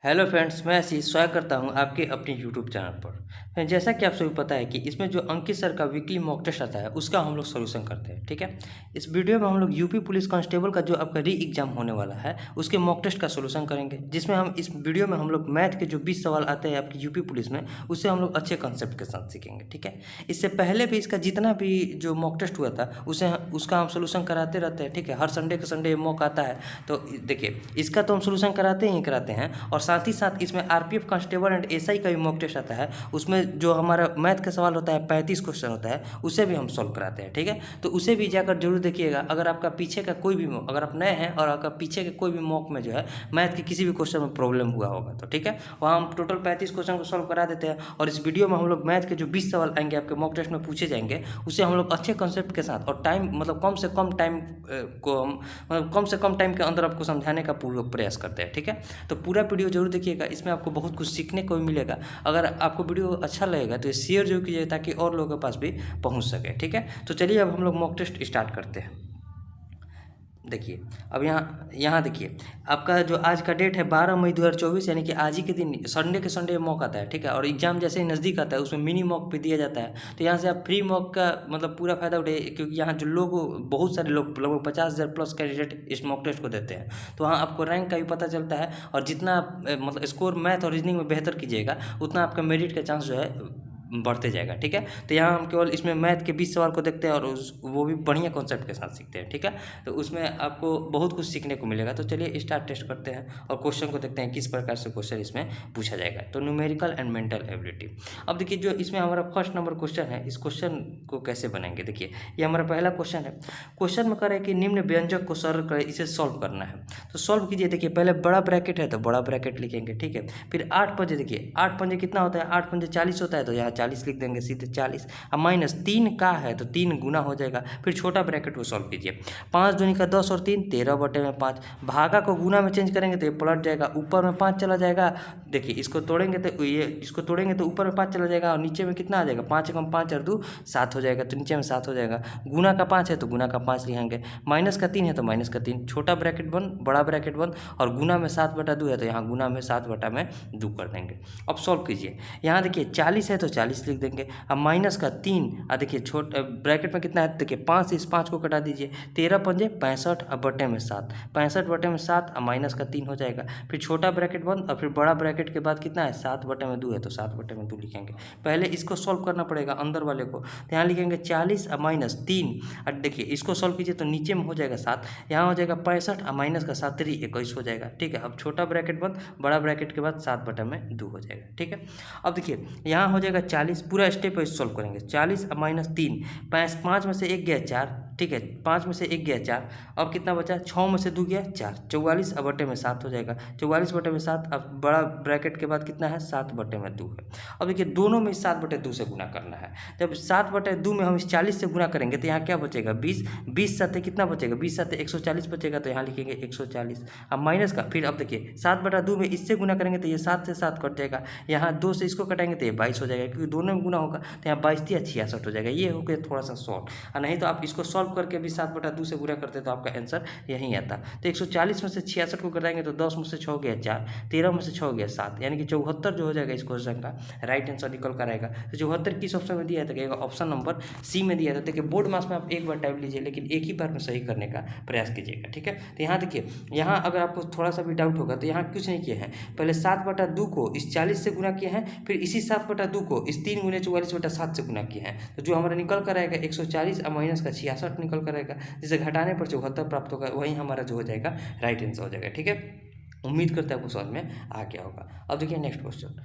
Hello friends, मैं आशीष स्वागत करता हूं आपके अपने यूट्यूब चैनल पर। जैसा कि आप सभी पता है कि इसमें जो अंकित सर का वीकली मॉक टेस्ट आता है उसका हम लोग सॉल्यूशन करते हैं। ठीक है, इस वीडियो में हम लोग यूपी पुलिस कांस्टेबल का जो आपका री एग्जाम होने वाला है उसके मॉक टेस्ट का सॉल्यूशन करेंगे, जिसमें हम इस वीडियो में हम लोग मैथ के जो 20 सवाल आते हैं आपकी यूपी पुलिस में उससे हम लोग अच्छे कंसेप्ट के साथ सीखेंगे। ठीक है, इससे पहले भी इसका जितना भी जो मॉक टेस्ट हुआ था उसका हम सोल्यूशन कराते रहते हैं। ठीक है, हर संडे के संडे मॉक आता है, तो देखिए इसका तो हम सोल्यूशन कराते ही कराते हैं, और साथ ही साथ इसमें आरपीएफ कांस्टेबल एंड एसआई का भी मॉक टेस्ट आता है। उसमें जो हमारा मैथ का सवाल होता है 35 क्वेश्चन होता है, उसे भी हम सॉल्व कराते हैं। ठीक है, तो उसे भी जाकर जरूर देखिएगा। अगर आपका पीछे का कोई भी मॉक, अगर आप नए हैं और आपका पीछे के कोई भी मॉक में जो है मैथ के किसी भी क्वेश्चन में प्रॉब्लम हुआ होगा तो ठीक है, वहाँ हम टोटल 35 क्वेश्चन को सॉल्व करा देते हैं। और इस वीडियो में हम लोग मैथ के जो 20 सवाल आएंगे आपके मॉक टेस्ट में पूछे जाएंगे, उसे हम लोग अच्छे कंसेप्ट के साथ और टाइम मतलब कम से कम टाइम को हम मतलब कम से कम टाइम के अंदर आपको समझाने का पूरा प्रयास करते हैं। ठीक है, तो पूरा वीडियो जरूर देखिएगा, इसमें आपको बहुत कुछ सीखने को भी मिलेगा। अगर आपको वीडियो अच्छा लगेगा तो शेयर जरूर कीजिए ताकि और लोगों के पास भी पहुंच सके। ठीक है, तो चलिए अब हम लोग मॉक टेस्ट स्टार्ट करते हैं। देखिए, अब यहाँ देखिए, आपका जो आज का डेट है 12 मई 2024, यानी कि आज ही के दिन संडे के संडे मॉक आता है। ठीक है, और एग्जाम जैसे ही नज़दीक आता है उसमें मिनी मॉक भी दिया जाता है। तो यहाँ से आप फ्री मॉक का मतलब पूरा फायदा उठाइए, क्योंकि यहाँ जो लोग बहुत सारे लोग लगभग 50,000 प्लस कैंडिडेट इस मॉक टेस्ट को देते हैं। तो वहाँ आपको रैंक का भी पता चलता है, और जितना आप मतलब स्कोर मैथ और रीजनिंग में बेहतर कीजिएगा उतना आपका मेरिट का चांस जो है बढ़ते जाएगा। ठीक है, तो यहाँ हम केवल इसमें मैथ के 20 सवाल को देखते हैं और वो भी बढ़िया कॉन्सेप्ट के साथ सीखते हैं। ठीक है, तो उसमें आपको बहुत कुछ सीखने को मिलेगा। तो चलिए स्टार्ट टेस्ट करते हैं और क्वेश्चन को देखते हैं किस प्रकार से क्वेश्चन इसमें पूछा जाएगा। तो न्यूमेरिकल एंड मेंटल एबिलिटी। अब देखिए, जो इसमें हमारा फर्स्ट नंबर क्वेश्चन है, इस क्वेश्चन को कैसे बनाएंगे। देखिए, ये हमारा पहला क्वेश्चन है। क्वेश्चन में करें कि निम्न व्यंजक को सरल करें, इसे सॉल्व करना है। तो सॉल्व कीजिए। देखिए, पहले बड़ा ब्रैकेट है तो बड़ा ब्रैकेट लिखेंगे। ठीक है, फिर 8 पंजे, देखिए 8 पंजे कितना होता है, 8 पंजे 40 होता है, तो यहाँ 40 लिख देंगे, 40। अब माइनस 3 का है तो 3 गुना हो जाएगा। फिर छोटा ब्रैकेट को सॉल्व कीजिए। 5 दूनी का 10 और 3 13/5। भागा को गुना में चेंज करेंगे तो ये पलट जाएगा, ऊपर में 5 चला जाएगा। देखिए, इसको तोड़ेंगे तो ऊपर में 5 चला जाएगा और नीचे में कितना आ जाएगा, 5 एकम 5 और 2 7 हो जाएगा, तो नीचे में 7 हो जाएगा। गुना का 5 है तो गुना का 5 लिखेंगे, माइनस का 3 है तो माइनस का 3, छोटा ब्रैकेट बंद बड़ा ब्रैकेट बंद, और गुना में 7/2 है तो यहाँ गुना में 7/2 कर देंगे। अब सॉल्व कीजिए। यहाँ देखिए 40 है तो 40 लिख देंगे। अब माइनस का 3, देखिए छोटे ब्रैकेट में कितना है, देखिए 5 से इस 5 को कटा दीजिए, 13 पंजे 65, अब बटे में 7, 65/7, अब माइनस का 3 हो जाएगा। फिर छोटा ब्रैकेट बंद और फिर बड़ा ब्रैकेट के बाद कितना है, 7/2 है तो 7/2 लिखेंगे। पहले इसको सॉल्व करना पड़ेगा अंदर वाले को, तो यहाँ लिखेंगे 40 और माइनस 3, और देखिए इसको सॉल्व कीजिए तो नीचे में हो जाएगा 7, यहाँ हो जाएगा 65 और माइनस का 7 3 21 हो जाएगा। ठीक है, अब छोटा ब्रैकेट बंद, बड़ा ब्रैकेट के बाद 7/2 हो जाएगा। ठीक है, अब देखिए यहाँ हो जाएगा 40, पूरा स्टेप वाइज सॉल्व करेंगे। 40 और माइनस 3, 5 में से 1 गया 4। ठीक है, 5 में से 1 गया 4, अब कितना बचा, 6 में से 2 गया 4, 44 और बटे में 7 हो जाएगा, 44/7। अब बड़ा ब्रैकेट के बाद कितना है, 7/2 है। अब देखिए दोनों में 7/2 से गुना करना है। जब 7/2 में हम इस 40 से गुना करेंगे तो यहाँ क्या बचेगा, 20, 20 साथ कितना बचेगा, 20 साथ 140 बचेगा, तो यहाँ लिखेंगे 140। अब माइनस का, फिर अब देखिए 7/2 में इससे गुना करेंगे तो ये 7 से 7 कट जाएगा, यहाँ 2 से इसको कटाएंगे तो ये 22 हो जाएगा, क्योंकि दोनों में गुना होगा तो यहाँ 22 या 66 हो जाएगा। ये हो गया थोड़ा सा सॉल्व, और नहीं तो आप इसको सॉल्व करके भी 7/2 से गुना करते तो आपका आंसर यही आता। तो 140 में से 66 को कटाएंगे तो 10 में से 6 गया 4, 13 में से 6 गया 7, यानी कि 74 जो हो जाएगा इस क्वेश्चन का राइट आंसर निकल कर आएगा। तो 74 किस ऑप्शन में दिया है, तो ऑप्शन नंबर सी में दिया था। देखिए बोर्ड मार्क्स में आप एक बार टाइप लीजिए, लेकिन एक ही बार में सही करने का प्रयास कीजिएगा। ठीक है, तो यहाँ देखिए, यहाँ अगर आपको थोड़ा सा भी डाउट होगा तो यहाँ कुछ नहीं किया है, पहले 7/2 को इस 40 से गुना किया है, फिर इसी 7/2 को इस 3 गुने 44/7 से गुना किया है, तो जो हमारा निकल कर आएगा 140 और माइनस का 66 निकल कर आएगा, जिसे घटाने पर 74 प्राप्त होगा, वही हमारा जो हो जाएगा राइट आंसर हो जाएगा। ठीक है, उम्मीद करते हैं आपको समझ में आ गया होगा। अब देखिए next question,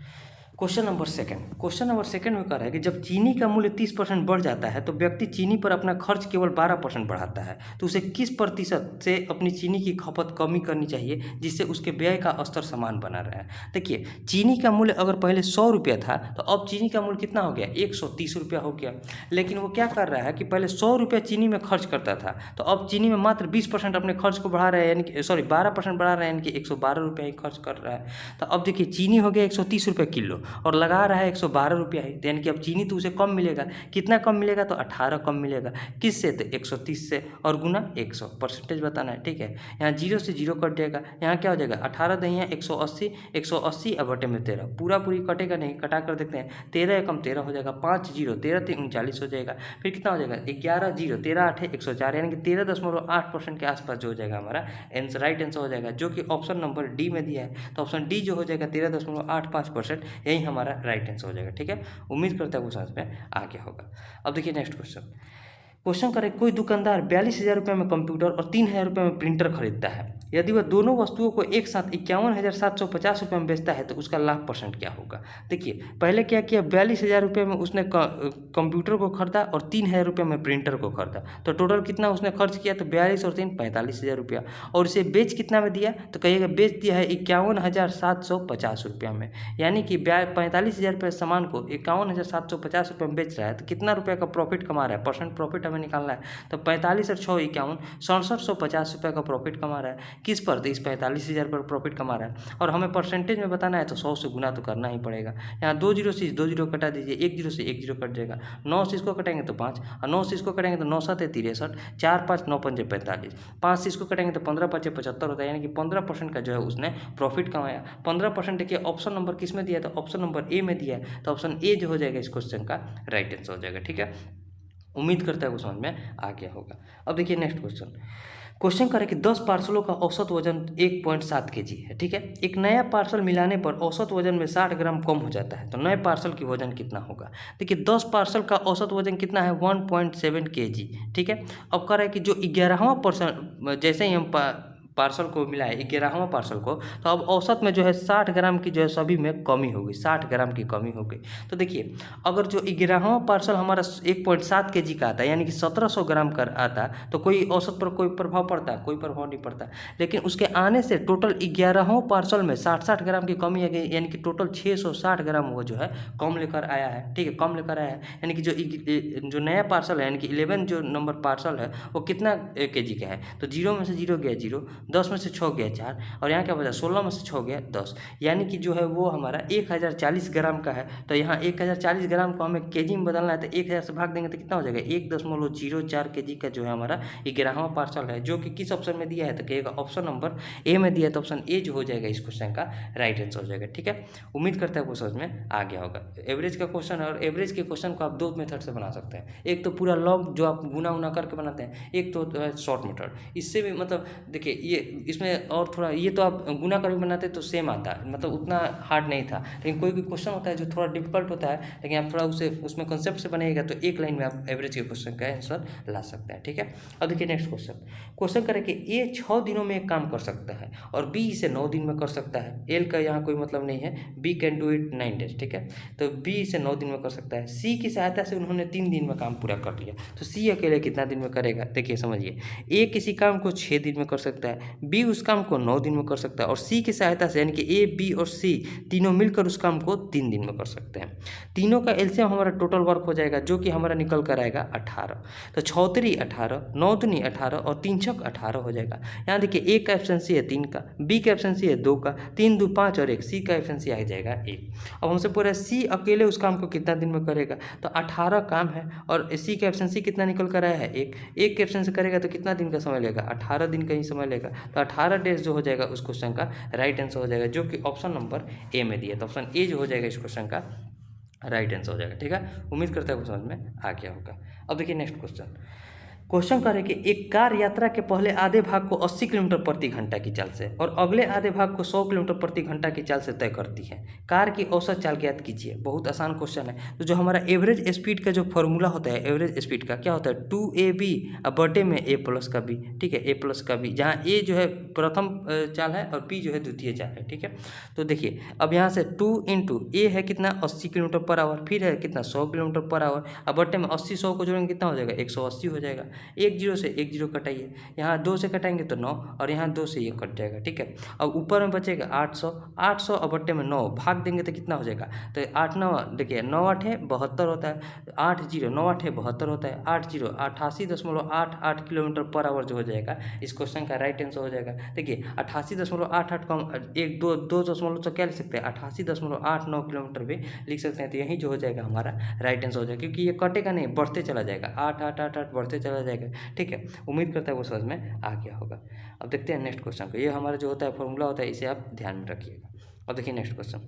question number second में कह रहा है कि जब चीनी का मूल्य 30% बढ़ जाता है तो व्यक्ति चीनी पर अपना खर्च केवल 12% बढ़ाता है, तो उसे किस प्रतिशत से अपनी चीनी की खपत कमी करनी चाहिए जिससे उसके व्यय का स्तर समान बना रहे। देखिए, चीनी का मूल्य अगर पहले 100 रुपया था तो अब चीनी का मूल्य कितना हो गया, 130 रुपया हो गया। लेकिन वो क्या कर रहा है कि पहले 100 रुपया चीनी में खर्च करता था, तो अब चीनी में मात्र 20% अपने खर्च को बढ़ा रहा है, यानी कि 12% बढ़ा रहा है, यानी कि 112 रुपया ही खर्च कर रहा है। तो अब देखिए चीनी हो गया 130 रुपये किलो, और लगा रहा है 112 रुपया ही, यानी कि अब चीनी तो उसे कम मिलेगा। कितना कम मिलेगा? तो 18 कम मिलेगा। किससे? तो 130 से, और गुना 100, परसेंटेज बताना है। ठीक है, यहाँ 0 से 0 कट जाएगा, यहाँ क्या हो जाएगा 18 दहिया 180, 180 अब बटे में 13, पूरा पूरी कटेगा नहीं, कटा कर देखते हैं, 13 एकम 13 हो जाएगा, 5 0, 13 3 39 हो जाएगा। फिर कितना हो जाएगा 11 0, 13 8 104, यानी कि 13.8% के आसपास जो हो जाएगा हमारा आंसर, राइट आंसर हो जाएगा, जो कि ऑप्शन नंबर डी में दिया है। तो ऑप्शन डी जो हो जाएगा 13.85%, यही हमारा राइट आंसर हो जाएगा। ठीक है, उम्मीद करता है वो समझ में आ गया होगा। अब देखिए नेक्स्ट क्वेश्चन करें, कोई दुकानदार 42,000 रुपये में कंप्यूटर और 3,000 रुपये में प्रिंटर खरीदता है। यदि वह दोनों वस्तुओं को एक साथ 51,750 रुपये में बेचता है तो उसका लाभ परसेंट क्या होगा? देखिए, पहले क्या किया, 42,000 रुपये में उसने कंप्यूटर को खरीदा और 3,000 रुपये में प्रिंटर को खरीदा, तो टोटल कितना उसने खर्च किया? तो 42 और 3 45,000 रुपया। और इसे बेच कितना में दिया? तो कहिएगा बेच दिया है 51,750 रुपया में, यानी कि 45,000 रुपये सामान को 51,750 रुपये में बेच रहा है, तो कितना रुपये का प्रॉफिट कमा रहा है? परसेंट प्रॉफिट हमें निकालना है। तो 45 और 6 51, 6750 रुपये का प्रॉफिट कमा रहा है। किस पर? तो इस 45,000 पर प्रॉफिट कमा रहा है। और हमें परसेंटेज में बताना है तो 100 से गुना तो करना ही पड़ेगा। यहाँ 2 जीरो से 2 जीरो कटा दीजिए, 1 जीरो से 1 जीरो कट जाएगा, 9 से इसको कटेंगे तो 5, और 9 से इसको कटेंगे तो 9 7 63, 4 5 9 5 45, 5 से इसको कटेंगे तो 15 5 75 होता है, यानी कि 15% का जो है उसने प्रॉफिट कमाया। 15% देखिए ऑप्शन नंबर किस में दिया है? तो ऑप्शन नंबर ए में दिया है, तो ऑप्शन ए जो हो जाएगा इस क्वेश्चन का राइट आंसर हो जाएगा। ठीक है, उम्मीद करता है वो समझ में आ गया होगा। अब देखिए नेक्स्ट क्वेश्चन करें कि 10 पार्सलों का औसत वजन 1.7 kg है। ठीक है, एक नया पार्सल मिलाने पर औसत वजन में 60 ग्राम कम हो जाता है, तो नए पार्सल की वजन कितना होगा? देखिए 10 पार्सल का औसत वजन कितना है? 1.7 kg। ठीक है, अब कह रहा है कि जो 11वां पार्सल, जैसे ही हम पार्सल को मिला है 11वां पार्सल को, तो अब औसत में जो है 60 ग्राम की जो है सभी में कमी होगी, 60 ग्राम की कमी हो गई। तो देखिए अगर जो 11वां पार्सल हमारा 1.7 kg का आता है, यानी कि 1700 ग्राम का आता, तो कोई औसत पर कोई प्रभाव पड़ता? कोई प्रभाव नहीं पड़ता। लेकिन उसके आने से टोटल 11वां पार्सल में 60 ग्राम की कमी आ गई, यानी कि टोटल 660 ग्राम वो जो है कम लेकर आया है। ठीक है, कम लेकर आया है, यानी कि जो नया पार्सल है, यानी कि 11 जो नंबर पार्सल है वो कितना kg का है? तो 0 में से 0 गया 0, 10 में से 6 गया 4, और यहाँ क्या बचा? 16 में से 6 गया 10, यानी कि जो है वो हमारा 1040 ग्राम का है। तो यहाँ 1040 ग्राम को हमें केजी में बदलना है, तो 1000 से भाग देंगे तो कितना हो जाएगा? 1.04 kg का जो है हमारा 11वां पार्सल है, जो कि किस ऑप्शन में दिया है? तो कहिएगा ऑप्शन नंबर ए में दिया है, तो ऑप्शन ए जो हो जाएगा इस क्वेश्चन का राइट आंसर हो जाएगा। ठीक है, उम्मीद करता है वो समझ में आ गया होगा। एवरेज का क्वेश्चन है, और एवरेज के क्वेश्चन को आप दो मेथड से बना सकते हैं, एक तो पूरा लॉग जो आप गुना उना करके बनाते हैं, एक तो है शॉर्ट मेथड। इससे भी मतलब देखिए ये इसमें और थोड़ा, ये तो आप गुना करके बनाते तो सेम आता है, मतलब उतना हार्ड नहीं था। लेकिन कोई भी क्वेश्चन होता है जो थोड़ा डिफिकल्ट होता है, लेकिन आप थोड़ा उसे उसमें कंसेप्ट से बनाइएगा तो एक लाइन में आप एवरेज के क्वेश्चन का आंसर ला सकते हैं। ठीक है, अब देखिए नेक्स्ट क्वेश्चन करें कि ए 6 दिनों में एक काम कर सकता है और बी इसे 9 दिन में कर सकता है। एल का यहाँ कोई मतलब नहीं है, we can do it 9 days। ठीक है, तो बी इसे 9 दिन में कर सकता है। सी की सहायता से उन्होंने 3 दिन में काम पूरा कर लिया, तो सी अकेले कितना दिन में करेगा? देखिए समझिए, ए किसी काम को 6 दिन में कर सकता है, बी उस काम को 9 दिन में कर सकता है, और सी की सहायता से यानी कि ए बी और सी तीनों मिलकर उस काम को 3 दिन में कर सकते हैं। तीनों का एलसीएम हमारा टोटल वर्क हो जाएगा, जो कि हमारा निकल कर आएगा 18। तो 6 3 18, 9 दूनी 18 और 3 6 18 हो जाएगा। यहाँ देखिए ए का एफिशिएंसी है 3 का, बी का एफिशिएंसी है 2 का, 3 2 5 और 1, सी का एफिशिएंसी आ जाएगा 1। अब हमसे पूरा सी अकेले उस काम को कितना दिन में करेगा? तो 18 काम है, और सी का एफिशिएंसी कितना निकल कर आया है? 1 के एफिशिएंसी करेगा तो कितना दिन का समय लेगा? 18 दिन का ही समय लेगा। तो 18 डेज जो हो जाएगा उस क्वेश्चन का राइट आंसर हो जाएगा, जो कि ऑप्शन नंबर ए में दिया। तो ऑप्शन ए जो हो जाएगा इस क्वेश्चन का राइट आंसर हो जाएगा। ठीक है, उम्मीद करता है वो समझ में आ गया होगा। अब देखिए नेक्स्ट क्वेश्चन करें कि एक कार यात्रा के पहले आधे भाग को 80 किलोमीटर प्रति घंटा की चाल से और अगले आधे भाग को 100 किलोमीटर प्रति घंटा की चाल से तय करती है। कार की औसत चाल ज्ञात कीजिए। बहुत आसान क्वेश्चन है। तो जो हमारा एवरेज स्पीड का जो फॉर्मूला होता है एवरेज स्पीड का, क्या होता है? 2ab बटे में a प्लस का b। ठीक है, a प्लस का b, जहाँ a जो है प्रथम चाल है और b जो है द्वितीय चाल है। ठीक है, तो देखिए अब यहाँ से 2 इंटू a है कितना? 80 किलोमीटर पर आवर, फिर है कितना? 100 किलोमीटर पर आवर, अब बटे में 80 100 को जोड़ेंगे कितना हो जाएगा? 180 हो जाएगा। एक जीरो से एक जीरो कटाइए, यहाँ 2 से कटाएंगे तो 9 और यहाँ 2 से ये कट जाएगा, ठीक है। अब ऊपर में बचेगा 800, 800 और बट्टे में 9 भाग देंगे तो कितना हो जाएगा, तो 8 9 देखिए 9 8 है 72 होता है, 8 जीरो 9 8 है 72 होता है, 8 जीरो 88.88 किलोमीटर पर आवर जो हो जाएगा इस क्वेश्चन का राइट आंसर हो जाएगा। देखिए 88.88 को हम एक दो दशमलव तो क्या लिख सकते हैं 88.89 किलोमीटर भी लिख सकते हैं, तो यही जो हो जाएगा हमारा राइट आंसर हो जाएगा, क्योंकि ये कटेगा नहीं, बढ़ते चला जाएगा, 8 8 8 8 बढ़ते चला जाएगा, ठीक है। उम्मीद करता है वो समझ में आ गया होगा। अब देखते हैं नेक्स्ट क्वेश्चन को, ये हमारा जो होता है फॉर्मूला होता है, इसे आप ध्यान में रखिएगा। अब देखिए next question,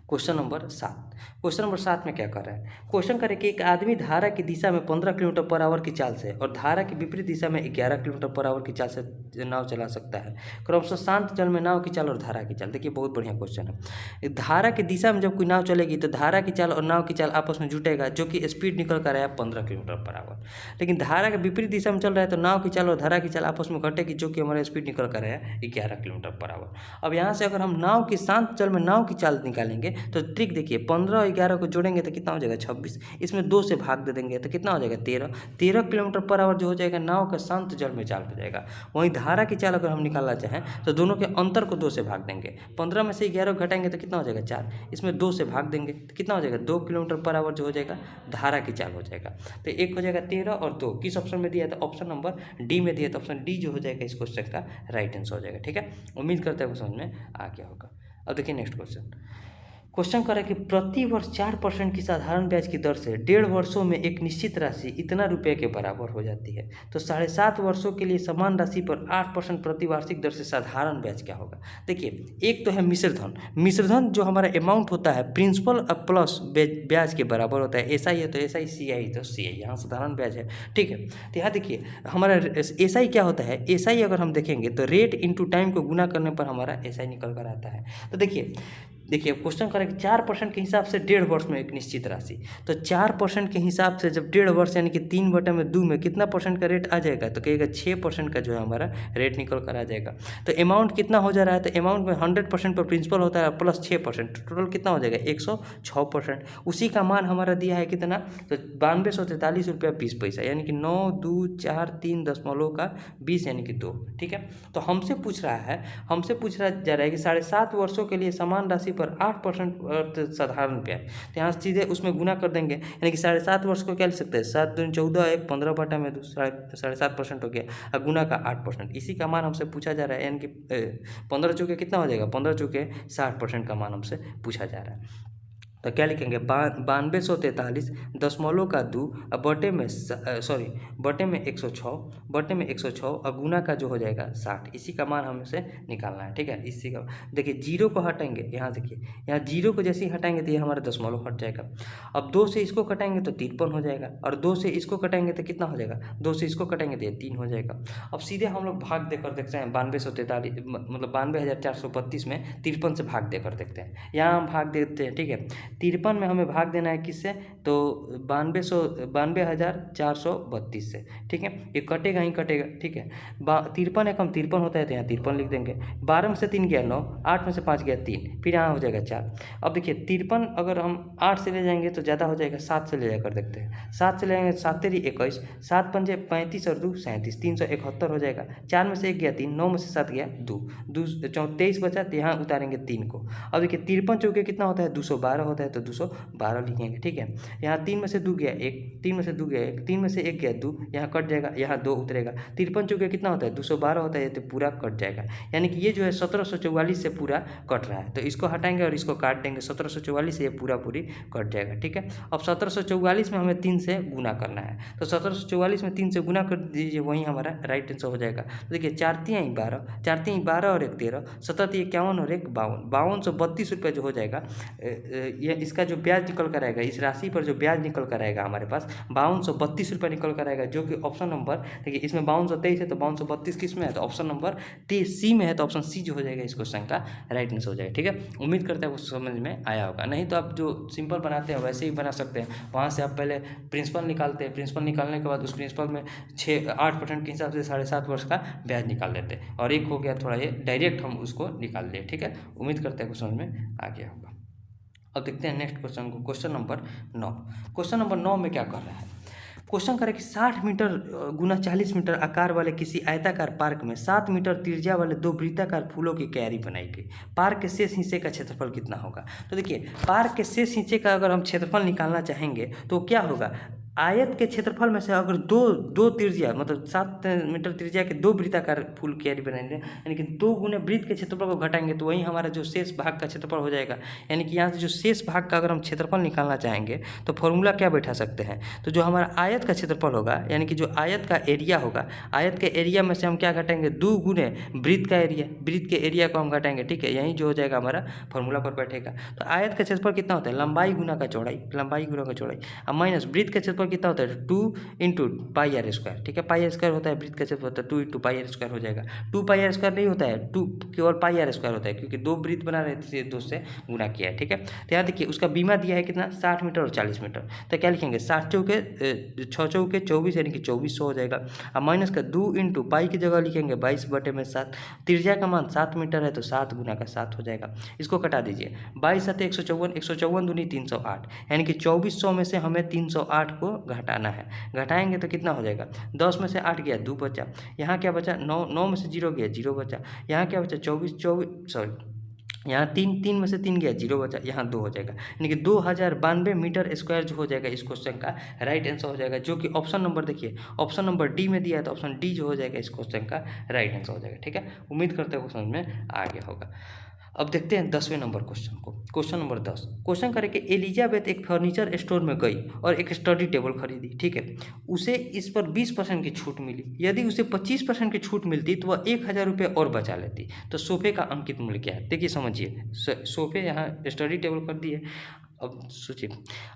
question number 7। Question number 7 में क्या कर रहा है, क्वेश्चन करे कि एक आदमी धारा की दिशा में 15 किलोमीटर पर आवर की चाल से और धारा की विपरीत दिशा में 11 किलोमीटर पर आवर की चाल से नाव चला सकता है, क्रमशः शांत जल में नाव की चाल और धारा की चाल। देखिए बहुत बढ़िया क्वेश्चन है। धारा की दिशा में जब कोई नाव चलेगी तो धारा की चाल और नाव की चाल आपस में जुटेगा, जो कि स्पीड निकल कर आया 15 किलोमीटर पर आवर। लेकिन धारा के विपरीत दिशा में चल रहा है तो नाव की चाल और धारा की चाल आपस में घटेगी, जो कि हमारा स्पीड निकल कर आया 11 किलोमीटर पर आवर। अब यहाँ से अगर हम नाव की शांत जल में नाव की चाल निकालेंगे तो ट्रिक देखिए, 15 और 11 को जोड़ेंगे तो कितना हो जाएगा 26, इसमें 2 से भाग दे देंगे तो कितना हो जाएगा 13 किलोमीटर पर आवर जो हो जाएगा नाव का शांत जल में चाल हो जाएगा। वहीं धारा की चाल अगर हम निकालना चाहें तो दोनों के अंतर को 2 से भाग देंगे, 15 में से 11 घटाएंगे तो कितना हो जाएगा 4, इसमें 2 से भाग देंगे तो कितना हो जाएगा 2 किलोमीटर पर आवर जो हो जाएगा धारा की चाल हो जाएगा। तो एक हो जाएगा 13 और 2 किस ऑप्शन में दिया है, तो ऑप्शन नंबर डी में दिया, तो ऑप्शन डी जो हो जाएगा इस क्वेश्चन का राइट आंसर हो जाएगा, ठीक है। उम्मीद करते हैं समझ में आ गया होगा। अब देखिए नेक्स्ट क्वेश्चन, क्वेश्चन करें कि प्रति वर्ष 4% की साधारण ब्याज की दर से 1.5 वर्षों में एक निश्चित राशि इतना रुपये के बराबर हो जाती है, तो 7.5 वर्षों के लिए समान राशि पर 8% प्रति वार्षिक दर से साधारण ब्याज क्या होगा। देखिए एक तो है मिश्रधन, मिश्रधन जो हमारा अमाउंट होता है प्रिंसिपल प्लस ब्याज के बराबर होता है, SI है तो SI, CI तो CI, यहाँ साधारण ब्याज है, ठीक है। तो यहाँ देखिए हमारा SI क्या होता है, SI अगर हम देखेंगे तो रेट इंटू टाइम को गुना करने पर हमारा SI निकल कर आता है। तो देखिए क्वेश्चन करें 4% के हिसाब से 1.5 वर्ष में एक निश्चित राशि, तो 4% के हिसाब से जब 1.5 वर्ष यानी कि 3/2 में कितना परसेंट का रेट आ जाएगा, तो कहेगा 6% का जो है हमारा रेट निकल कर आ जाएगा। तो अमाउंट कितना हो जा रहा है, तो अमाउंट में 100% पर प्रिंसिपल होता है प्लस 6%, टोटल कितना हो जाएगा 106%। उसी का मान हमारा दिया है कितना, तो 9243 रुपया 20 पैसा, यानी कि 9 2 4 3 दशमलव का 20 यानी कि 2, ठीक है। तो हमसे पूछ रहा जा रहा है कि 7.5 वर्षों के लिए समान राशि पर 8% साधारण ब्याज, तो यहाँ सीधे उसमें गुना कर देंगे, यानी कि 7.5 वर्ष को क्या लिख सकते हैं 7 दूनी 14, 1 15/2 7.5% हो गया, और गुना का 8%, इसी का मान हमसे पूछा जा रहा है, यानी कि 15 चौके कितना हो जाएगा, 15 चौके 60% का मान हमसे पूछा जा रहा है। तो क्या लिखेंगे 9243.2 बटे में 106 और गुना का जो हो जाएगा 60, इसी का मान हमसे निकालना है, ठीक है। इसी का देखिए जीरो को हटाएंगे, यहाँ देखिए यहाँ जीरो को जैसे ही हटाएंगे तो ये हमारा दशमलव हट जाएगा। अब 2 से इसको कटाएंगे तो 53 हो जाएगा, और 2 से इसको कटाएंगे तो कितना हो जाएगा, 2 से इसको कटाएंगे तो ये 3 हो जाएगा। अब सीधे हम लोग भाग देकर देखते हैं 9243 मतलब 92,432 में 53 से भाग देकर देखते हैं, यहाँ हम भाग देते हैं, ठीक है। 53 में हमें भाग देना है किससे, तो 92,432 से, ठीक है। ये कटेगा ही कटेगा, ठीक है। 53 एक हम 53 होता है तो यहाँ 53 लिख देंगे, 12 में से 3 गया 9, 8 में से 5 गया 3, फिर यहाँ हो जाएगा 4। अब देखिए 53 अगर हम 8 से ले जाएंगे तो ज़्यादा हो जाएगा, 7 से ले जाकर देखते हैं, 7 से ले जाएंगे 7 तेरी 21, 7 पंजे 35 और 2 37, 371 हो जाएगा। 4 में से 1 गया 3, 9 में से 7 गया 2, 23 बचा, तो यहाँ उतारेंगे 3 को। अब देखिए 53 चौके कितना होता है 212 होता है, तो 212 लिखेंगे, ठीक है। यहाँ 3 में से 2 गया 1, 3 में से 2 गया 1, 3 में से 1 गया 2, यहाँ कट जाएगा, यहाँ 2 उतरेगा। 53 चौके कितना होता है 212 होता है, तो पूरा कट जाएगा, यानी कि ये जो है 1744 से पूरा कट रहा है, तो इसको हटाएंगे और इसको काट देंगे, 1744 से ये पूरा पूरी कट जाएगा, ठीक है। अब 1744 में हमें 3 से गुना करना है, तो 1744 में 3 से गुना कर दीजिए, वही हमारा राइट आंसर हो जाएगा। तो देखिए 4 तिहाई 12 और 1 13, 7 51 और 1 52, 5232 रुपये जो हो जाएगा, ये इसका जो ब्याज निकल कर आएगा, इस राशि पर जो ब्याज निकल कर आएगा हमारे पास 5232 रुपये निकल कर आएगा, जो कि ऑप्शन नंबर देखिए इसमें 5223 है तो 5232 किस में है, तो ऑप्शन नंबर सी में है, तो ऑप्शन सी जो हो जाएगा इस क्वेश्चन का राइट आंसर हो जाएगा, ठीक है। उम्मीद करते हैं वो समझ में आया होगा, नहीं तो आप जो सिंपल बनाते हैं वैसे ही बना सकते हैं। वहाँ से आप पहले प्रिंसिपल निकालते हैं, प्रिंसिपल निकालने के बाद उस प्रिंसिपल में 8% के हिसाब से 7.5 वर्ष का ब्याज निकाल लेते हैं, और एक हो गया थोड़ा ये डायरेक्ट हम उसको निकाल लें, ठीक है। उम्मीद करते हैं समझ में आ गया होगा। अब देखते हैं नेक्स्ट क्वेश्चन को, क्वेश्चन नंबर 9। क्वेश्चन नंबर 9 में क्या कर रहा है, क्वेश्चन करें कि 60 मीटर गुना 40 मीटर आकार वाले किसी आयताकार पार्क में 7 मीटर त्रिज्या वाले 2 वृत्ताकार फूलों की क्यारी बनाई गई। पार्क के शेष हिस्से का क्षेत्रफल कितना होगा? तो देखिए, पार्क के शेष हिस्से का अगर हम क्षेत्रफल निकालना चाहेंगे तो क्या होगा, आयत के क्षेत्रफल में से अगर दो त्रिज्या मतलब 7 मीटर त्रिज्या के 2 वृत्ताकार फूल क्यारी बनाएंगे, यानी कि 2 गुने वृत्त के क्षेत्रफल को घटाएंगे तो वही हमारा जो शेष भाग का क्षेत्रफल हो जाएगा। यानी कि यहाँ से जो शेष भाग का अगर हम क्षेत्रफल निकालना चाहेंगे तो फॉर्मूला क्या बैठा सकते हैं, तो जो हमारा आयत का क्षेत्रफल होगा, यानी कि जो आयत का एरिया होगा, आयत के एरिया में से हम क्या घटाएंगे, 2 गुने वृत्त का एरिया, वृत्त के एरिया को हम घटाएंगे। ठीक है, यही जो हो जाएगा हमारा फॉर्मूला पर बैठेगा। तो आयत का क्षेत्रफल कितना होता है, लंबाई गुना का चौड़ाई, लंबाई गुना का चौड़ाई, अब माइनस वृत्त का क्षेत्रफल कितना होता है, 2 इंटू पाई आर स्क्वायर। ठीक है, पाई आर स्क्वायर होता है, वृत्त का क्षेत्रफल होता है 2 इंटू पाई आर स्क्वायर हो जाएगा। 2 पाई आर स्क्वायर नहीं होता है, 2 केवल पाई आर स्क्वायर होता है, क्योंकि 2 वृत्त बना रहे थे, 2 से गुना किया है। ठीक है, तो यहाँ देखिए उसका बीमा दिया है कितना, 60 मीटर और 40 मीटर। तो क्या लिखेंगे, 60 चौके 6 चौके 24 यानी कि 2400 हो जाएगा। अब माइनस का 2 इंटू पाई की जगह लिखेंगे 22/7। त्रिज्या का मान 7 मीटर है तो 7 गुना का 7 हो जाएगा। इसको कटा दीजिए, 22 7 154, 154 दूनी 308, यानी कि 2400 में से हमें 308 को घटाना है। घटाएंगे तो कितना हो जाएगा, 10 में से 8 गया 2 बचा, यहाँ क्या बचा 9 में से 0 गया 0 बचा, यहाँ क्या बचा यहाँ 3 में से 3 गया 0 बचा, यहाँ 2 हो जाएगा, यानी कि 2092 मीटर स्क्वायर जो हो जाएगा इस क्वेश्चन का राइट आंसर हो जाएगा, जो कि ऑप्शन नंबर देखिए, ऑप्शन नंबर डी में दिया है, तो ऑप्शन डी जो हो जाएगा इस क्वेश्चन का राइट आंसर हो जाएगा। ठीक है, उम्मीद करते हैं क्वेश्चन में आ गया होगा। अब देखते हैं 10वें नंबर क्वेश्चन को। क्वेश्चन नंबर 10, क्वेश्चन करें कि एलिजाबेथ एक फर्नीचर स्टोर में गई और एक स्टडी टेबल खरीदी। ठीक है, उसे इस पर 20% की छूट मिली। यदि उसे 25% की छूट मिलती तो वह 1000 रुपये और बचा लेती। तो सोफे का अंकित मूल्य क्या है? देखिए समझिए, सोफे यहाँ स्टडी टेबल कर दिए। अब सोचिए,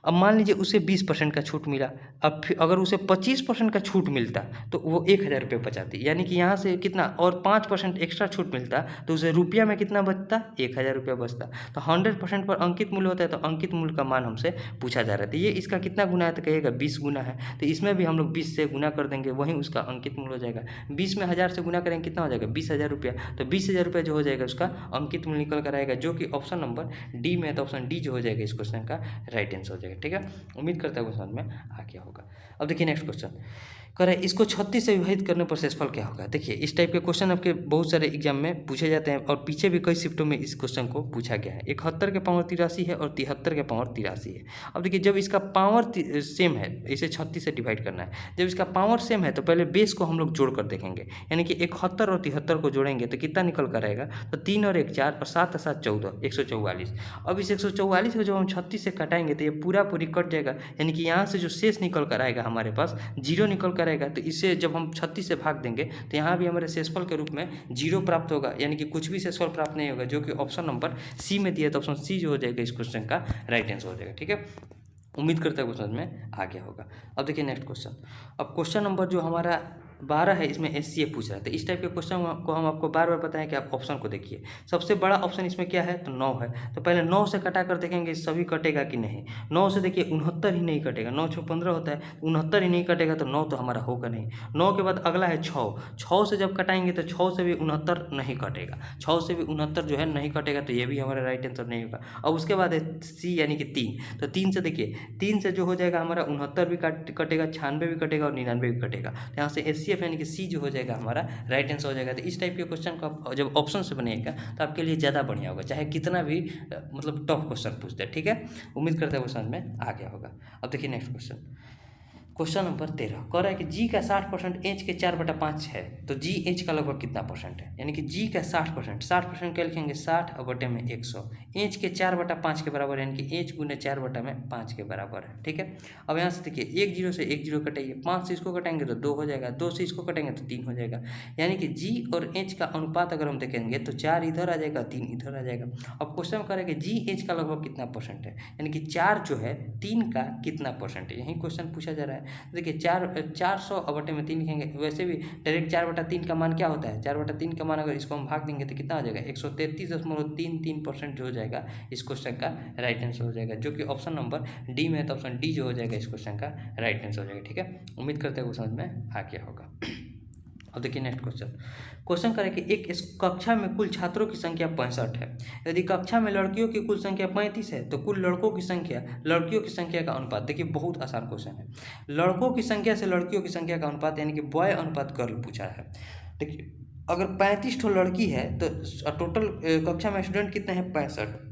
अब मान लीजिए उसे 20% का छूट मिला, अब फिर अगर उसे 25% का छूट मिलता तो वो 1000 रुपये बचाती, यानी कि यहाँ से कितना और 5% एक्स्ट्रा छूट मिलता तो उसे रुपया में कितना बचता, 1000 रुपया बचता। तो 100% पर अंकित मूल्य होता है, तो अंकित मूल्य का मान हमसे पूछा जा रहा था। ये इसका कितना गुना है, तो कहिएगा 20 गुना है, तो इसमें भी हम लोग 20 से गुना कर देंगे, वहीं उसका अंकित मूल्य हो जाएगा। 20 में 1000 से गुना करेंगे कितना हो जाएगा, 20,000 रुपया। तो 20,000 रुपया जो हो जाएगा उसका अंकित मूल्य निकल कर आएगा, जो कि ऑप्शन नंबर डी में है। तो ऑप्शन डी जो हो जाएगा इस क्वेश्चन का राइट आंसर हो जाएगा। ठीक है, उम्मीद करता हूँ समझ में आ गया होगा। अब देखिए नेक्स्ट क्वेश्चन करें, इसको 36 से विभाजित करने पर शेषफल क्या होगा। देखिए इस टाइप के क्वेश्चन आपके बहुत सारे एग्जाम में पूछे जाते हैं और पीछे भी कई शिफ्टों में इस क्वेश्चन को पूछा गया है। 71 के पावर 83 है और 73 के पावर 83 है। अब देखिए जब इसका पावर सेम है, इसे 36 से डिवाइड करना है। जब इसका पावर सेम है तो पहले बेस को हम लोग जोड़ कर देखेंगे, यानी कि 71 और 73 को जोड़ेंगे तो कितना निकल कर आएगा, तो 3 और 1 4 और 7 और 7 14, 144। अब इस 144 को जब हम 36 से कटाएंगे तो ये पूरा पूरी कट जाएगा, यानी कि यहाँ से जो शेष निकल कर आएगा हमारे पास 0 निकल कर आएगा। तो इसे जब हम 36 से भाग देंगे तो यहाँ भी हमारे शेषफल के रूप में 0 प्राप्त होगा, यानी कि कुछ भी शेषफल प्राप्त नहीं होगा, जो कि ऑप्शन नंबर सी में दिया। तो ऑप्शन सी जो हो जाएगा इस क्वेश्चन का राइट आंसर हो जाएगा। ठीक है, उम्मीद करता है क्वेश्चन में आ गया होगा। अब देखिए नेक्स्ट क्वेश्चन। अब क्वेश्चन नंबर जो हमारा 12 है, इसमें एससीएफ पूछ रहा है। तो इस टाइप के क्वेश्चन को हम आपको बार बार बताएं कि आप ऑप्शन को देखिए। सबसे बड़ा ऑप्शन इसमें क्या है, तो 9 है। तो पहले 9 से कटा कर देखेंगे सभी कटेगा कि नहीं। 9 से देखिए 69 ही नहीं कटेगा, 9 6 15 होता है, 69 ही नहीं कटेगा, तो 9 तो हमारा होगा नहीं। 9 के बाद अगला है 6, 6 से जब कटाएंगे तो 6 से भी 69 नहीं कटेगा, 6 से भी 69 जो है नहीं कटेगा, तो ये भी हमारा राइट आंसर नहीं होगा। अब उसके बाद है सी यानी कि 3। तो 3 से देखिए, 3 से जो हो जाएगा हमारा 69 भी कटेगा, 96 भी कटेगा और 99 भी कटेगा। तो यहाँ से एचसीएफ यानी कि सी जो हो जाएगा हमारा राइट आंसर हो जाएगा। तो इस टाइप के क्वेश्चन को जब ऑप्शन से बनेगा तो आपके लिए ज़्यादा बढ़िया होगा, चाहे कितना भी मतलब टफ क्वेश्चन पूछते हैं। ठीक है, उम्मीद करते हैं क्वेश्चन में आ गया होगा। अब देखिए नेक्स्ट क्वेश्चन, क्वेश्चन नंबर 13 कह रहा है कि जी का 60% एच के 4/5 है, तो जी एच का लगभग कितना परसेंट है। यानी कि जी का 60%, 60% क्या लिखेंगे, 60 और बटे में 100, एच के 4/5 के बराबर है, यानी कि एच गुने 4/5 के बराबर है। ठीक है, अब यहाँ से देखिए 1 0 से 1 0 कटाइए, 5 से इसको कटाएंगे तो 2 हो जाएगा, 2 से इसको कटेंगे तो 3 हो जाएगा। यानी कि जी और एच का अनुपात अगर हम देखेंगे तो 4 इधर आ जाएगा, 3 इधर आ जाएगा। अब क्वेश्चन करेंगे जी एच का लगभग कितना परसेंट है, यानी कि 4 जो है 3 का कितना परसेंट है, यही क्वेश्चन पूछा जा रहा है। देखिए 400 और बटे में 3 लिखेंगे, वैसे भी डायरेक्ट 4/3 का मान क्या होता है, 4/3 का मान अगर इसको हम भाग देंगे तो कितना हो जाएगा, 133.33% जो हो जाएगा इस क्वेश्चन का राइट आंसर हो जाएगा, जो कि ऑप्शन नंबर डी में है। तो ऑप्शन डी जो हो जाएगा इस क्वेश्चन का राइट आंसर हो जाएगा। ठीक है, उम्मीद करते हैं वो समझ में आ गया होगा। अब देखिए नेक्स्ट क्वेश्चन। क्वेश्चन करें कि एक इस कक्षा में कुल छात्रों की संख्या 65 है। यदि कक्षा में लड़कियों की कुल संख्या 35 है तो कुल लड़कियों की संख्या का अनुपात। देखिए बहुत आसान क्वेश्चन है। लड़कों की संख्या से लड़कियों की संख्या का अनुपात यानी कि बॉय अनुपात गर्ल पूछा है। देखिए अगर 35 ठो लड़की है तो टोटल कक्षा में स्टूडेंट कितने हैं 65।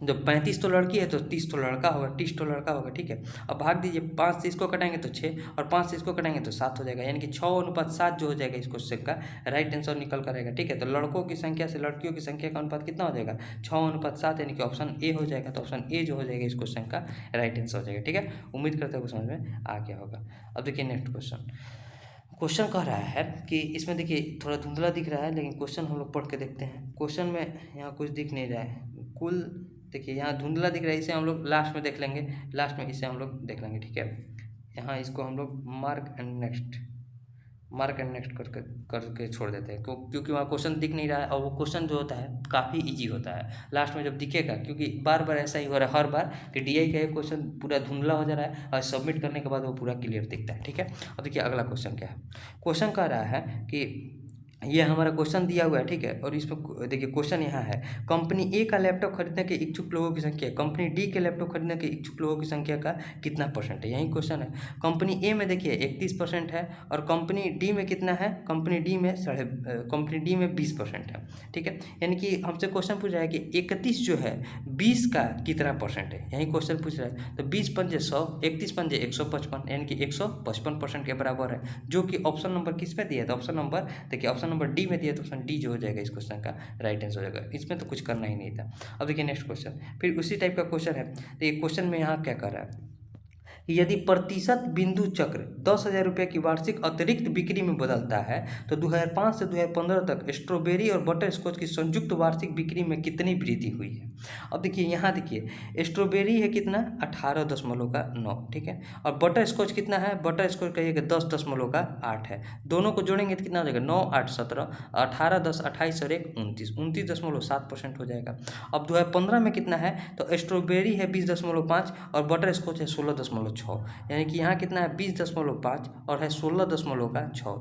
जब 35 तो लड़की है तो 30 तो लड़का होगा, 30 तो लड़का होगा, ठीक है। अब भाग दीजिए, 5 से इसको कटाएंगे तो 6 और 5 से इसको कटाएंगे तो 7 हो जाएगा, यानी कि 6:7 जो हो जाएगा इस क्वेश्चन का राइट आंसर निकल कर आएगा, ठीक है। तो लड़कों की संख्या से लड़कियों की संख्या का अनुपात कितना हो जाएगा 6:7, यानी कि ऑप्शन ए हो जाएगा। तो ऑप्शन ए जो हो जाएगा इस क्वेश्चन का राइट आंसर हो जाएगा, ठीक है। उम्मीद करते हैं समझ में आ गया होगा। अब देखिए नेक्स्ट क्वेश्चन। क्वेश्चन कह रहा है कि इसमें देखिए थोड़ा धुंधला दिख रहा है, लेकिन क्वेश्चन हम लोग पढ़ के देखते हैं। क्वेश्चन में यहाँ कुछ दिख नहीं रहा है कुल, देखिए यहाँ धुंधला दिख रहा है, इसे हम लोग लास्ट में देख लेंगे, लास्ट में इसे हम लोग देख लेंगे, ठीक है। यहाँ इसको हम लोग मार्क एंड नेक्स्ट करके छोड़ देते हैं, क्योंकि वहाँ क्वेश्चन दिख नहीं रहा है और वो क्वेश्चन जो होता है काफ़ी इजी होता है लास्ट में जब दिखेगा, क्योंकि बार बार ऐसा ही हो रहा है हर बार कि डीआई का एक क्वेश्चन पूरा धुंधला हो जा रहा है और सबमिट करने के बाद वो पूरा क्लियर दिखता है, ठीक है। अब देखिए अगला क्वेश्चन क्या है। क्वेश्चन कह रहा है कि ये हमारा क्वेश्चन दिया हुआ है, ठीक है। और इसमें देखिए क्वेश्चन यहाँ है, कंपनी ए का लैपटॉप खरीदने के इच्छुक लोगों की संख्या कंपनी डी के लैपटॉप खरीदने के इच्छुक लोगों की संख्या का कितना परसेंट है, यही क्वेश्चन है। कंपनी ए में देखिए 31% है और कंपनी डी में कितना है, कंपनी डी में 20% है, ठीक है। यानी कि हमसे क्वेश्चन पूछ रहा है कि 31 जो है 20 का कितना परसेंट है, यही क्वेश्चन पूछ रहा है। तो 20 पंजे 100, 31 पंजे 155, यानी कि 155% के बराबर है, जो कि ऑप्शन नंबर किस पे दिया है, तो ऑप्शन नंबर देखिए ऑप्शन नंबर डी में दिया, तो ऑप्शन डी जो हो जाएगा इस क्वेश्चन का राइट आंसर हो जाएगा। इसमें तो कुछ करना ही नहीं था। अब देखिए नेक्स्ट क्वेश्चन, फिर उसी टाइप का क्वेश्चन है। तो ये क्वेश्चन में यहाँ क्या कर रहा है, यदि प्रतिशत बिंदु चक्र 10,000 रुपये की वार्षिक अतिरिक्त बिक्री में बदलता है तो 2005 से 2015 तक स्ट्रॉबेरी और बटर स्कॉच की संयुक्त वार्षिक बिक्री में कितनी वृद्धि हुई है। अब देखिए यहाँ देखिए स्ट्रॉबेरी है कितना 18.9, ठीक है। और बटर स्कॉच कितना है, बटर स्कॉच कहिए कि 10.8 है। दोनों को जोड़ेंगे तो कितना हो जाएगा 9, 8, 17, 18, 10, 28 और 1, 29, 29.7% हो जाएगा। अब 2015 में कितना है, तो स्ट्रॉबेरी है 20.5 और बटर स्कॉच है 16.6, यानी कि यहाँ कितना है 20.5 और है 16.6,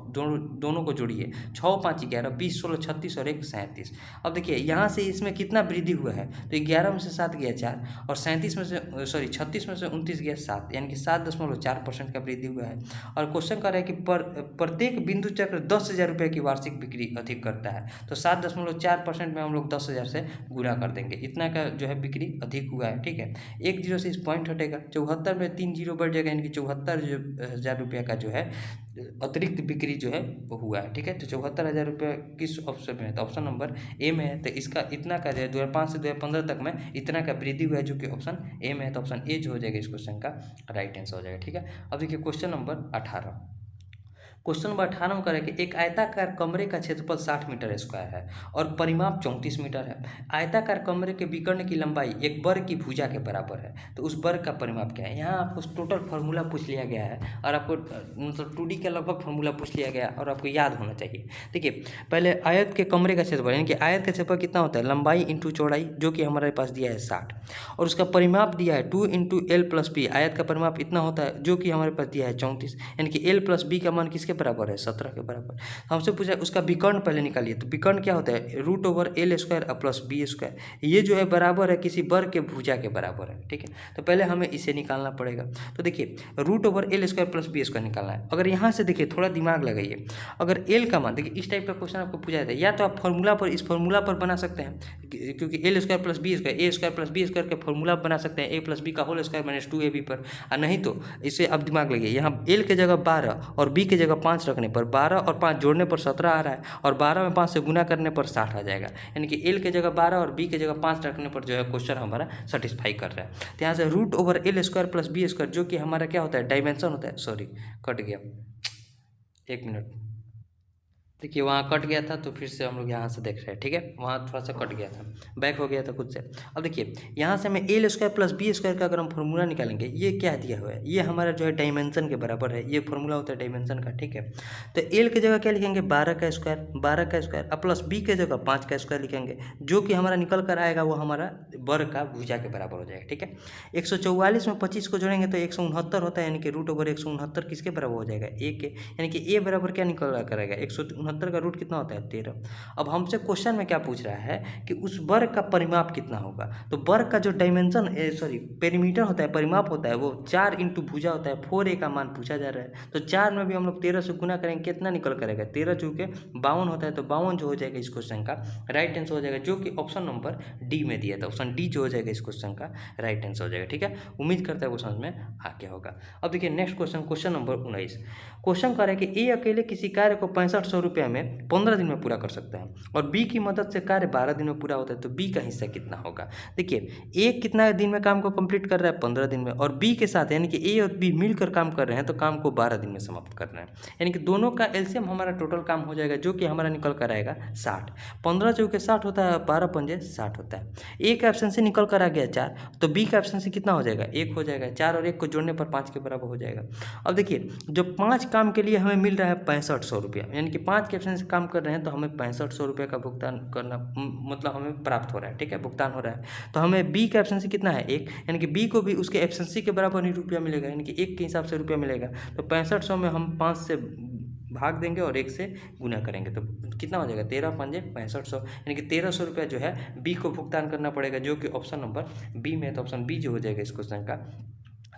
दोनों को जोड़िए 6, 5, 11, 20, 16, 36 और 1, 37। अब देखिए यहाँ से इसमें कितना वृद्धि हुआ है, तो 11 में से 7 गया 4 और 36 में से 29 गया 7, यानी कि 7.4% का वृद्धि हुआ है। और क्वेश्चन कर रहा है कि प्रत्येक बिंदु चक्र 10,000 रुपये की वार्षिक बिक्री अधिक करता है, तो 7.4% में हम लोग 10,000 से गुणा कर देंगे, इतना का जो है बिक्री अधिक हुआ है, ठीक है। 1 जीरो से इस पॉइंट हटेगा, 74 में 3 जीरो बढ़ जाएगा, यानी कि 74,000 रुपये का जो है अतिरिक्त बिक्री जो है वो हुआ है, ठीक है। तो 74,000 रुपये किस ऑप्शन में है, तो ऑप्शन नंबर ए में है। तो इसका इतना का जो है 2005 से 2015 तक में इतना का वृद्धि हुआ है, जो कि ऑप्शन ए में है। तो ऑप्शन ए जो हो जाएगा इस क्वेश्चन का राइट आंसर हो जाएगा, ठीक है। अब देखिए क्वेश्चन नंबर 18। क्वेश्चन नंबर 18 में करें कि एक आयताकार कमरे का क्षेत्रफल 60 मीटर स्क्वायर है और परिमाप 34 मीटर है। आयताकार कमरे के विकर्ण की लंबाई एक वर्ग की भुजा के बराबर है, तो उस वर्ग का परिमाप क्या है। यहाँ आपको टोटल फार्मूला पूछ लिया गया है और आपको मतलब 2D का लगभग फार्मूला पूछ लिया गया और आपको याद होना चाहिए। देखिए पहले आयत के कमरे का क्षेत्रफल, यानी कि आयत का क्षेत्रफल कितना होता है, लंबाई इंटू चौड़ाई, जो कि हमारे पास दिया है 60, और उसका परिमाप दिया है 2 × L + B। आयत का परिमाप इतना होता है, जो कि हमारे पास दिया है 34, यानी कि L + B का मान किसके बराबर है 17 के बराबर। हमसे पूछा उसका विकर्ण पहले निकालिए, तो विकर्ण क्या होता है √L² + B², ये जो है बराबर है किसी वर्ग के भुजा के बराबर है, ठीक है। तो पहले हमें इसे निकालना पड़ेगा। तो देखिए √L² + B² निकालना है। अगर यहाँ से देखिए थोड़ा दिमाग लगाइए, अगर L का मान देखिए इस टाइप का क्वेश्चन आपको पूछा जाता है, या तो आप फॉर्मूला पर इस फॉर्मूला पर बना सकते हैं, क्योंकि L² + B² A² + B² के फॉर्मूला बना सकते हैं, A + B का होल स्क्वायर - 2AB पर, और नहीं तो इसे अब दिमाग लगाइए, यहाँ L के जगह 12 और B के जगह 5 रखने पर 12 और 5 जोड़ने पर 17 आ रहा है, और 12 में 5 से गुना करने पर 60 आ जाएगा, यानी कि L के जगह 12 और B के जगह 5 रखने पर जो है क्वेश्चन हमारा सेटिस्फाई कर रहा है। तो यहाँ से √L² + B², जो कि हमारा क्या होता है डायमेंशन होता है, सॉरी कट गया 1 मिनट, देखिए वहाँ कट गया था, तो फिर से हम लोग यहाँ से देख रहे हैं, ठीक है, वहाँ थोड़ा सा कट गया था, बैक हो गया था खुद से। अब देखिए यहाँ से हमें L square plus B square का अगर हम फॉर्मूला निकालेंगे, ये क्या दिया हुआ है, ये हमारा जो है डायमेंशन के बराबर है, ये फॉर्मूला होता है डायमेंशन का, ठीक है। तो एल की जगह क्या लिखेंगे, 12 का स्क्वायर, 12 का स्क्वायर, अब प्लस बी की जगह 5 का स्क्वायर लिखेंगे, जो कि हमारा निकल कर आएगा वो हमारा वर्ग का भुजा के बराबर हो जाएगा, ठीक है। 144 में 25 को जोड़ेंगे तो 169 होता है, यानी कि रूट ओवर 169 किसके बराबर हो जाएगा, ए के, यानी कि ए बराबर क्या निकल रहा करेगा, 169 का रूट कितना होता है, 13। अब हमसे क्वेश्चन में क्या पूछ रहा है कि उस वर्ग का परिमाप कितना होगा, तो वर्ग का जो डायमेंशन पेरीमीटर होता है, परिमाप होता है, वो 4 इंटू भुजा होता है, 4a का मान पूछा जा रहा है। तो 4 में भी हम लोग 13 से गुना करेंगे, कितना निकल करेगा, 13 चूँकि 52 होता है, तो 52 जो हो जाएगा इस क्वेश्चन का राइट आंसर हो जाएगा, जो कि ऑप्शन नंबर डी में दिया था, ऑप्शन डी जो हो जाएगा इस क्वेश्चन का राइट आंसर हो जाएगा, ठीक है। उम्मीद करता है वो समझ में आ गया होगा। अब देखिए next question, question number 19। Question कर रहा है कि ए अकेले किसी कार्य को 6500 रुपये में 15 दिन में पूरा कर सकता है और बी की मदद से कार्य 12 दिन में पूरा होता है, तो बी का हिस्सा कितना होगा। देखिए ए कितना दिन में काम को कंप्लीट कर रहा है, 15 दिन में, और बी के साथ यानी कि ए और बी मिलकर काम कर रहे हैं, तो काम को 12 दिन में समाप्त कर रहे हैं, यानी कि दोनों का एलसीएम हमारा टोटल काम हो जाएगा, जो कि हमारा निकल कर आएगा 60। 15 चौके 60 होता है, 12 पंजे 60 होता है। ए का ऑप्शन से निकल कर आ गया 4, तो बी का ऑप्शन से कितना हो जाएगा, 1 हो जाएगा, 4 और 1 को जोड़ने पर 5 के बराबर हो जाएगा। अब देखिए जो 5 काम के लिए हमें मिल रहा है 6500 रुपया, यानी कि 5 के ऑप्शन से काम कर रहे हैं, तो हमें 6500 रुपये का भुगतान करना मतलब हमें प्राप्त हो रहा है, ठीक है, भुगतान हो रहा है। तो हमें बी का ऑप्शन से कितना है, 1, यानी कि बी को भी उसके एफिशिएंसी के बराबर ही रुपया मिलेगा, यानी कि 1 के हिसाब से रुपया मिलेगा। तो 6500 में हम 5 से भाग देंगे और 1 से गुना करेंगे, तो कितना हो जाएगा, 13 पंजे 6500, यानी कि 1300 रुपया जो है बी को भुगतान करना पड़ेगा, जो कि ऑप्शन नंबर बी में है, तो ऑप्शन बी जो हो जाएगा इस क्वेश्चन का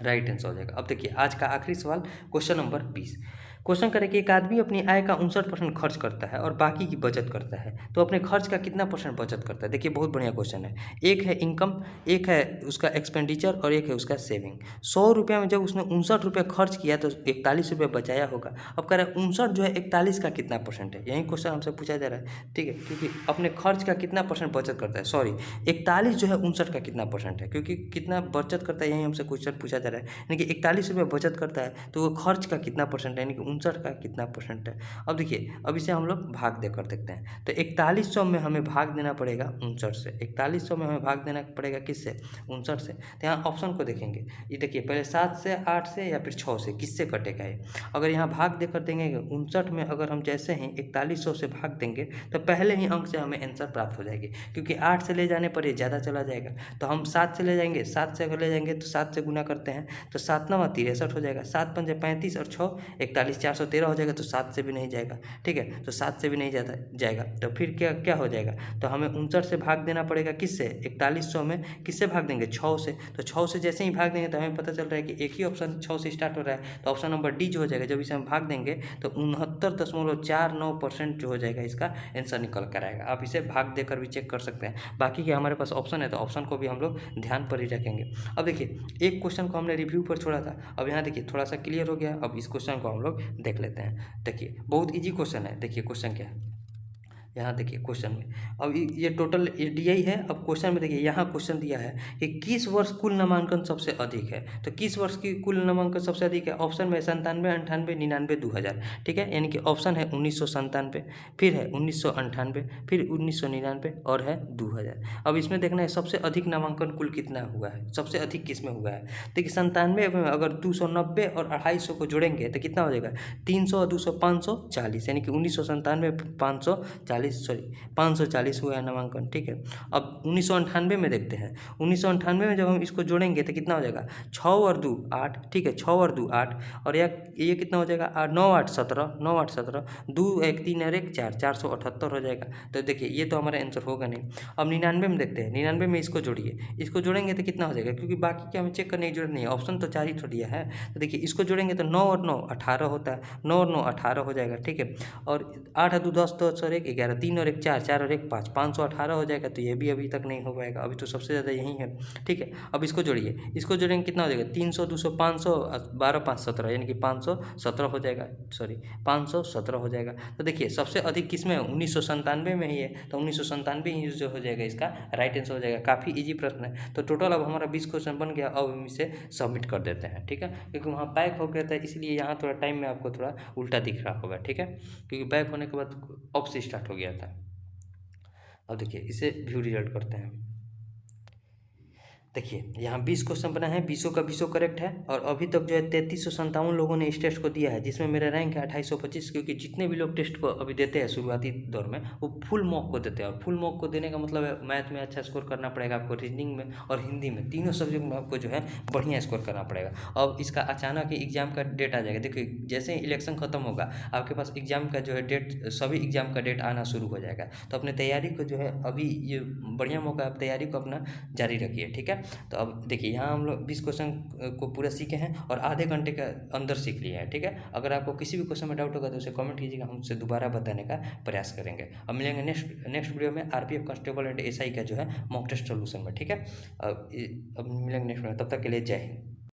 राइट आंसर हो जाएगा। अब देखिए आज का आखिरी सवाल, क्वेश्चन नंबर 20। क्वेश्चन करें कि एक आदमी अपनी आय का 59% खर्च करता है और बाकी की बचत करता है, तो अपने खर्च का कितना परसेंट बचत करता है। देखिए बहुत बढ़िया क्वेश्चन है, एक है इनकम, एक है उसका एक्सपेंडिचर और एक है उसका सेविंग। 100 रुपये में जब उसने 59 रुपये खर्च किया तो 41 रुपये बचाया होगा। अब कह रहा है 59 जो है 41 का कितना परसेंट है, यही क्वेश्चन हमसे पूछा जा रहा है, ठीक है, क्योंकि अपने खर्च का कितना परसेंट बचत करता है, सॉरी 41 जो है 59 का कितना परसेंट है, क्योंकि कितना बचत करता है यही हमसे क्वेश्चन पूछा जा रहा है, यानी कि 41 रुपये बचत करता है, तो वो खर्च का कितना परसेंट है, यानी कि 59 का कितना परसेंट है। अब देखिए अब इसे हम लोग भाग देकर देखते हैं, तो 4100 में हमें भाग देना पड़ेगा 59 से, 4100 में हमें भाग देना पड़ेगा किससे, 59 से। तो यहाँ ऑप्शन को देखेंगे, ये देखिए पहले 7 से, 8 से या फिर 6 से, किससे कटेगा ये। अगर यहाँ भाग देकर देंगे 59 में, अगर हम जैसे ही 4100 से भाग देंगे तो पहले ही अंक से हमें आंसर प्राप्त हो जाएगी, क्योंकि 8 से ले जाने पर ये ज़्यादा चला जाएगा, तो हम 7 से ले जाएंगे, 7 से अगर ले जाएंगे तो 7 से गुना करते हैं, तो 7 9 63 हो जाएगा, 7 पंजे 35 और 6 41, 413 हो जाएगा, तो 7 से भी नहीं जाएगा, ठीक है, तो 7 से भी नहीं जाएगा, तो फिर क्या क्या हो जाएगा, तो हमें 59 से भाग देना पड़ेगा किससे, 4100 में किससे भाग देंगे, 6 से। तो 6 से जैसे ही भाग देंगे तो हमें पता चल रहा है कि एक ही ऑप्शन 6 से स्टार्ट हो रहा है, तो ऑप्शन नंबर डी जो हो जाएगा, जब इसे हम भाग देंगे तो 69.49% जो हो जाएगा इसका आंसर निकल कर आएगा। आप इसे भाग देकर भी चेक कर सकते हैं, बाकी के हमारे पास ऑप्शन है, तो ऑप्शन को भी हम लोग ध्यान पर ही रखेंगे। अब देखिए एक क्वेश्चन को हमने रिव्यू पर छोड़ा था, अब यहाँ देखिए थोड़ा सा क्लियर हो गया। अब इस क्वेश्चन को हम लोग देख लेते हैं। देखिए बहुत इजी क्वेश्चन है, देखिए क्वेश्चन क्या है, यहाँ देखिए क्वेश्चन में, अब ये टोटल एडीआई है। अब क्वेश्चन में देखिए यहाँ क्वेश्चन दिया है कि किस वर्ष कुल नामांकन सबसे अधिक है, तो किस वर्ष की कुल नामांकन सबसे अधिक है, ऑप्शन में 97, 98, 99, 2000, ठीक है, यानी कि ऑप्शन है 1997, फिर है 1998, फिर 1999 और है 2000। अब इसमें देखना है सबसे अधिक नामांकन कुल कितना हुआ है, सबसे अधिक किस में हुआ है। देखिए 97 में अगर 290 और 250 को जोड़ेंगे तो कितना हो जाएगा, 300 और 200 540, यानी कि 1997 540 हुआ है नामांकन, ठीक है। अब 1998 में देखते हैं, 1998 में जब हम इसको जोड़ेंगे तो कितना हो जाएगा, 6 और 2 8, ठीक है, 6 और 2 8, और ये कितना हो जाएगा, 9 8 17, 9 8 17, 2 1 3 और 1 4, 478 हो जाएगा। तो देखिए ये तो हमारा आंसर होगा नहीं। अब 99 में देखते हैं, 99 में इसको जोड़िए, इसको जोड़ेंगे तो कितना हो जाएगा, क्योंकि बाकी के हमें चेक करने की जरूरत नहीं है, ऑप्शन तो 4 ही तो दिया है। तो देखिए इसको जोड़ेंगे तो 9 और 9 18 होता है, 9 और 9 18 हो जाएगा, ठीक है, और 8 2 10 10 और 1 11 11, 3 और 1 4, 4 और 1 5, 518 हो जाएगा। तो ये भी अभी तक नहीं हो पाएगा, अभी तो सबसे ज़्यादा यही है, ठीक है। अब इसको जोड़िए, इसको जोड़ेंगे कितना हो जाएगा, 300, 200, 500, 12, 5, 17, यानी कि 517 हो जाएगा, सॉरी 517 हो जाएगा। तो देखिए सबसे अधिक किस में है, 1997 में ही है, तो 1997 ही जो हो जाएगा इसका राइट आंसर हो जाएगा। काफ़ी इजी प्रश्न है। तो टोटल अब हमारा 20 क्वेश्चन बन गया। अब हम इसे सबमिट कर देते हैं, ठीक है, क्योंकि वहाँ बैक हो गया था, इसलिए यहाँ थोड़ा टाइम में आपको थोड़ा उल्टा दिख रहा होगा, ठीक है, क्योंकि बैक होने के बाद ऑफ से स्टार्ट हो गया था। अब देखिए इसे व्यू रिजल्ट करते हैं। देखिए यहाँ 20 क्वेश्चन बना है, 20 का 20 करेक्ट है, और अभी तक जो है 3357 लोगों ने इस टेस्ट को दिया है, जिसमें मेरा रैंक है 2825। क्योंकि जितने भी लोग टेस्ट को अभी देते हैं शुरुआती दौर में, वो फुल मॉक को देते हैं, और फुल मॉक को देने का मतलब है मैथ में अच्छा स्कोर करना पड़ेगा आपको, रीजनिंग में और हिंदी में, तीनों सब्जेक्ट में आपको जो है बढ़िया स्कोर करना पड़ेगा। अब इसका अचानक ही एग्जाम का डेट आ जाएगा। देखिए जैसे ही इलेक्शन खत्म होगा, आपके पास एग्जाम का जो है डेट, सभी एग्जाम का डेट आना शुरू हो जाएगा। तो अपने तैयारी को जो है अभी ये बढ़िया मौका है, आप तैयारी को अपना जारी रखिए, ठीक है। तो अब देखिए यहाँ हम लोग 20 क्वेश्चन को पूरा सीखे हैं और आधे घंटे के अंदर सीख लिए हैं, ठीक है। अगर आपको किसी भी क्वेश्चन में डाउट होगा तो उसे कमेंट कीजिएगा, हम उसे दोबारा बताने का प्रयास करेंगे। अब मिलेंगे नेक्स्ट वीडियो में आरपीएफ कांस्टेबल एंड एसआई का जो है मॉक टेस्ट सोल्यूशन में, ठीक है। अब मिलेंगे नेक्स्ट वीडियो, तब तक के लिए जय हिंद।